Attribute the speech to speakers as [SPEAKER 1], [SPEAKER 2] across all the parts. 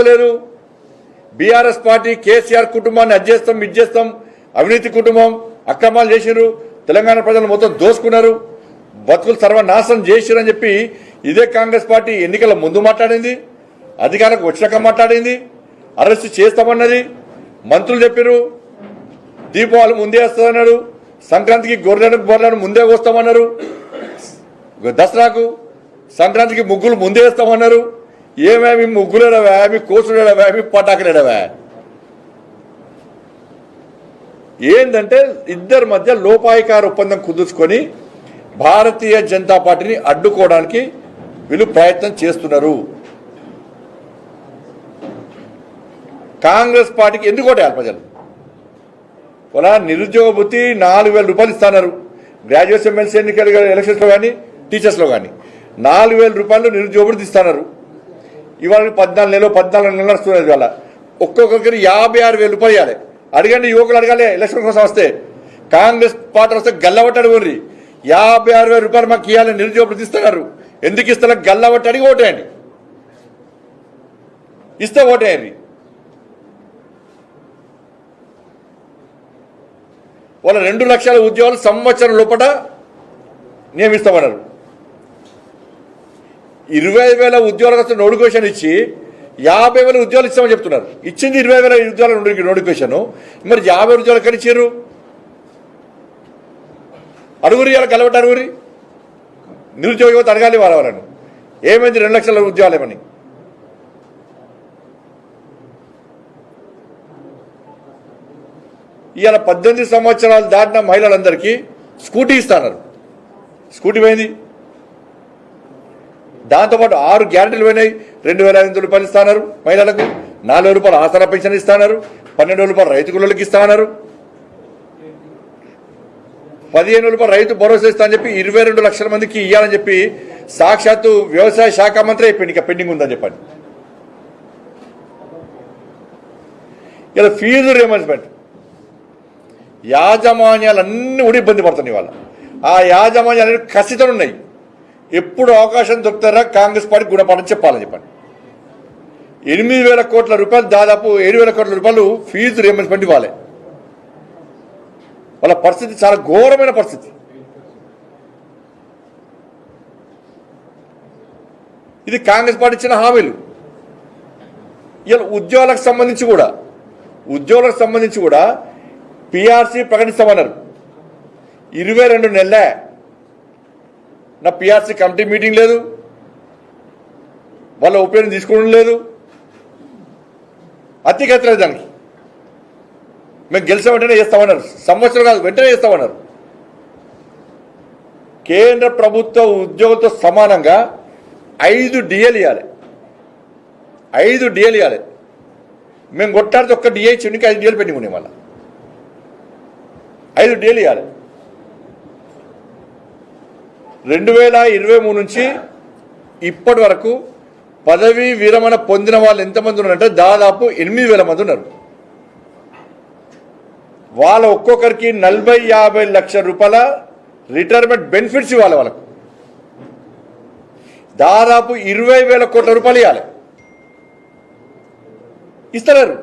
[SPEAKER 1] లేదు. BRS party KCR కుటుంబాన్ని అడ్జేస్తాం ఇచ్చేస్తాం, అవినీతి కుటుంబం, అక్రమాలు చేసిరు, తెలంగాణ ప్రజలు మొత్తం దోసుకున్నారు, బతుకులు సర్వనాశనం చేసిరని చెప్పి ఇదే కాంగ్రెస్ పార్టీ ఎన్నికల ముందు మాట్లాడింది, అధికారులకు వచ్చినాక మాట్లాడింది, అరెస్ట్ చేస్తామన్నది, మంత్రులు చెప్పారు, దీపావళి ముందే వస్తుందన్నాడు, సంక్రాంతికి గొర్రెలను ముందే వస్తామన్నారు, దసరాకు సంక్రాంతికి ముగ్గులు ముందే వేస్తామన్నారు. ఏమేమి ముగ్గులేడవా, మీ కోసులేడవా, మీ పటాకులేడవా? ఏంటంటే ఇద్దరి మధ్య లోపాయికార ఒప్పందం కుదుర్చుకొని భారతీయ జనతా పార్టీని అడ్డుకోవడానికి వీళ్ళు ప్రయత్నం చేస్తున్నారు. కాంగ్రెస్ పార్టీకి ఎందుకు ఓటేయాలి ప్రజలు? వాళ్ళ నిరుద్యోగ భృతి 4,000 రూపాయలు ఇస్తున్నారు. గ్రాడ్యుయేట్స్ ఎమ్మెల్సీ ఎన్నికలు ఎలక్షన్స్లో కానీ టీచర్స్లో కానీ 4,000 రూపాయలు నిరుద్యోగ భృతి ఇస్తున్నారు. ఇవాళ 14 నెలలు నడుస్తున్నది. వాళ్ళ ఒక్కొక్కరికి 56,000 రూపాయలు ఇవ్వాలి. అడగండి, యువకులు అడగాలి. ఎలక్షన్ కోసం వస్తే కాంగ్రెస్ పార్టీ వస్తే గల్లబట్టి అడుగుండ్రి. 56,000 రూపాయలు మాకు ఇవ్వాలి, నిరుద్యోగ భృతి ఇస్తున్నారు. ఎందుకు ఇస్తా? గల్లబట్టి అడిగి ఓటేయండి, ఇస్తే ఓటేయండి. వాళ్ళ 2 లక్షల ఉద్యోగాలు సంవత్సరం లోపల నియమిస్తామన్నారు. 20,000 ఉద్యోగాలకు నోటిఫికేషన్ ఇచ్చి 50,000 ఉద్యోగాలు ఇస్తామని చెప్తున్నారు. ఇచ్చింది 20,000 ఉద్యోగాల నోటిఫికేషన్, మరి 50 ఉద్యోగాలు ఎక్కడ ఇచ్చారు? అడుగురి, ఇలా కలవట అడుగురి. నిరుద్యోగ యువత అడగాలి వాళ్ళను, ఏమైంది 2 లక్షల ఉద్యోగాలు ఏమని. ఇవాళ 18 సంవత్సరాలు దాటిన మహిళలందరికీ స్కూటీ ఇస్తున్నారు. స్కూటీ పోయింది. దాంతోపాటు 6 గ్యారెంటీలు పోయినాయి. 2,500 రూపాయలు ఇస్తున్నారు మహిళలకు, 4,000 రూపాయలు ఆసరా పెన్షన్ ఇస్తున్నారు, 12,000 రూపాయలు రైతు కూలీలకు ఇస్తున్నారు, 15,000 రూపాయలు రైతు భరోసా ఇస్తా అని చెప్పి 22 లక్షల మందికి ఇవ్వాలని చెప్పి సాక్షాత్తు వ్యవసాయ శాఖ మంత్రి అయిపోయింది. ఇంకా పెండింగ్ ఉందని చెప్పండి. ఇలా ఫీజు రియంబర్స్మెంట్ యాజమాన్యాలన్నీ కూడా ఇబ్బంది పడుతున్నాయి. వాళ్ళ ఆ యాజమాన్యాలు కసితో ఉన్నాయి. ఎప్పుడు అవకాశం దొరుకుతారా కాంగ్రెస్ పార్టీ గుణపాఠం చెప్పాలని చెప్పండి. 8,000 కోట్ల రూపాయలు, దాదాపు 7,000 కోట్ల రూపాయలు ఫీజు రియంబర్స్మెంట్ ఇవ్వాలి. వాళ్ళ పరిస్థితి చాలా ఘోరమైన పరిస్థితి. ఇది కాంగ్రెస్ పార్టీ ఇచ్చిన హామీలు. ఇలా ఉద్యోగాలకు సంబంధించి కూడా పిఆర్సీ ప్రకటిస్తామన్నారు. 22 నెలలే నా పిఆర్సీ కమిటీ మీటింగ్ లేదు, వాళ్ళ ఒపీనియన్ తీసుకోవడం లేదు, అతిగతలేదు. దానికి మేము గెలిచిన వెంటనే చేస్తామన్నారు. సంవత్సరం కాదు, వెంటనే చేస్తామన్నారు. కేంద్ర ప్రభుత్వ ఉద్యోగులతో సమానంగా 5 డిఏలు ఇవ్వాలి. 5 డిఏలు ఇవ్వాలి. మేము కొట్టాడితే ఒక్క డిఏ ఇచ్చి 5 డిఏలు పెండింగ్ ఉన్నాయి. మళ్ళీ 5 డిఏలు ఇవ్వాలి. 2023 నుంచి ఇప్పటి వరకు పదవీ విరమణ పొందిన వాళ్ళు ఎంతమంది ఉన్నారంటే దాదాపు 8,000 మంది ఉన్నారు. వాళ్ళ ఒక్కొక్కరికి 40-50 లక్షల రూపాయల రిటైర్మెంట్ బెనిఫిట్స్ ఇవ్వాలి. వాళ్ళకు దాదాపు 20,000 కోట్ల రూపాయలు ఇవ్వాలి. ఇస్తలేరు.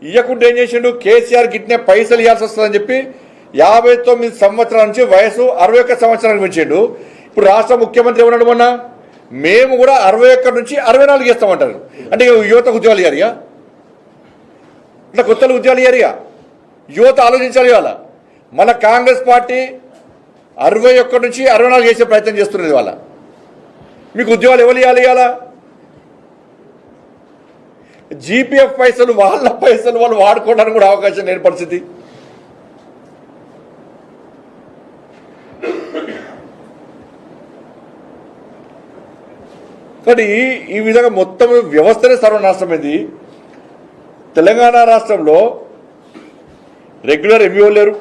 [SPEAKER 1] ఇవ్వకుండా ఏం చేసిండు? కేసీఆర్ గిట్నే పైసలు ఇవ్వాల్సి వస్తుందని చెప్పి 59 సంవత్సరాల నుంచి వయసు 61 సంవత్సరాలకు పెంచాడు. ఇప్పుడు రాష్ట్ర ముఖ్యమంత్రి ఏమన్నాడు మొన్న? మేము కూడా 61 నుంచి 64 చేస్తామంటారు. అంటే యువతకు ఉద్యోగాలు ఇయ్యారియా? ఇట్లా కొత్తలు ఉద్యోగాలు ఇయ్యారియా? యువత ఆలోచించాలి. వాళ్ళ మన కాంగ్రెస్ పార్టీ 61 నుంచి 64 చేసే ప్రయత్నం చేస్తున్నది. వాళ్ళ మీకు ఉద్యోగాలు ఎవరు ఇవ్వాలి? ఇవాళ జీపీఎఫ్ పైసలు వాళ్ళ పైసలు వాళ్ళు వాడుకోవడానికి కూడా అవకాశం లేని పరిస్థితి. కానీ ఈ విధంగా మొత్తం వ్యవస్థనే సర్వనాశనమైంది. తెలంగాణ రాష్ట్రంలో రెగ్యులర్ ఎంఈఓ లేరు,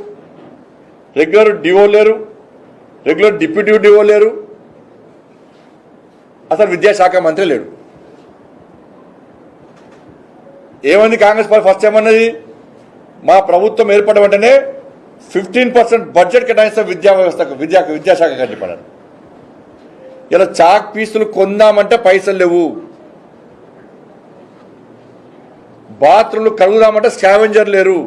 [SPEAKER 1] రెగ్యులర్ డిఓ లేరు, రెగ్యులర్ డిప్యూటీ డిఓ లేరు, అసలు విద్యాశాఖ మంత్రి లేడు. ఏమంది కాంగ్రెస్ పార్టీ? ఫస్ట్ ఏమన్నది? మా ప్రభుత్వం ఏర్పడిన వెంటనే 15% బడ్జెట్ కేటాయిస్తాం విద్యా వ్యవస్థకు, విద్యాశాఖకు అని చెప్పారు. ఇలా చాక్ పీసులు కొందామంటే పైసలు లేవు. బాత్రూమ్లు కడుగుదామంటే స్కావెంజర్ లేరు,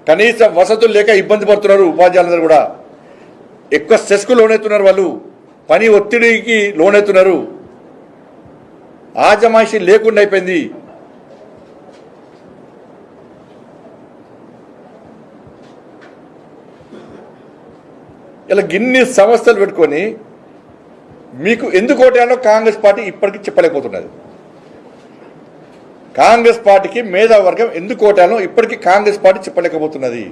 [SPEAKER 1] కనీస వసతులు లేక ఇబ్బంది పడుతున్నారు ఉపాధ్యాయులందరూ కూడా. ఎక్కువ స్ట్రెస్కు లోనవుతున్నారు, వాళ్ళు పని ఒత్తిడికి లోనవుతున్నారు, ఆజమాయిషీ లేకుండా అయిపోయింది. ఇలా గిన్ని సమస్యలు పెట్టుకొని మీకు ఎందుకు ఓటేయాలో కాంగ్రెస్ పార్టీ ఇప్పటికీ చెప్పలేకపోతున్నది. కాంగ్రెస్ పార్టీకి మేధావర్గం ఎందుకు ఓటేయాలో ఇప్పటికీ కాంగ్రెస్ పార్టీ చెప్పలేకపోతున్నది.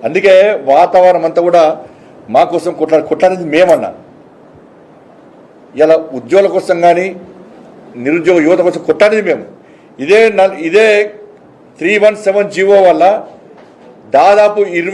[SPEAKER 1] అందుకే వాతావరణం అంతా కూడా మా కోసం కొట్లాడేది మేమన్నా. ఇలా ఉద్యోగుల కోసం కానీ నిరుద్యోగ యువత కోసం కొట్లాడేది మేము. ఇదే 317 జీవో వల్ల దాదాపు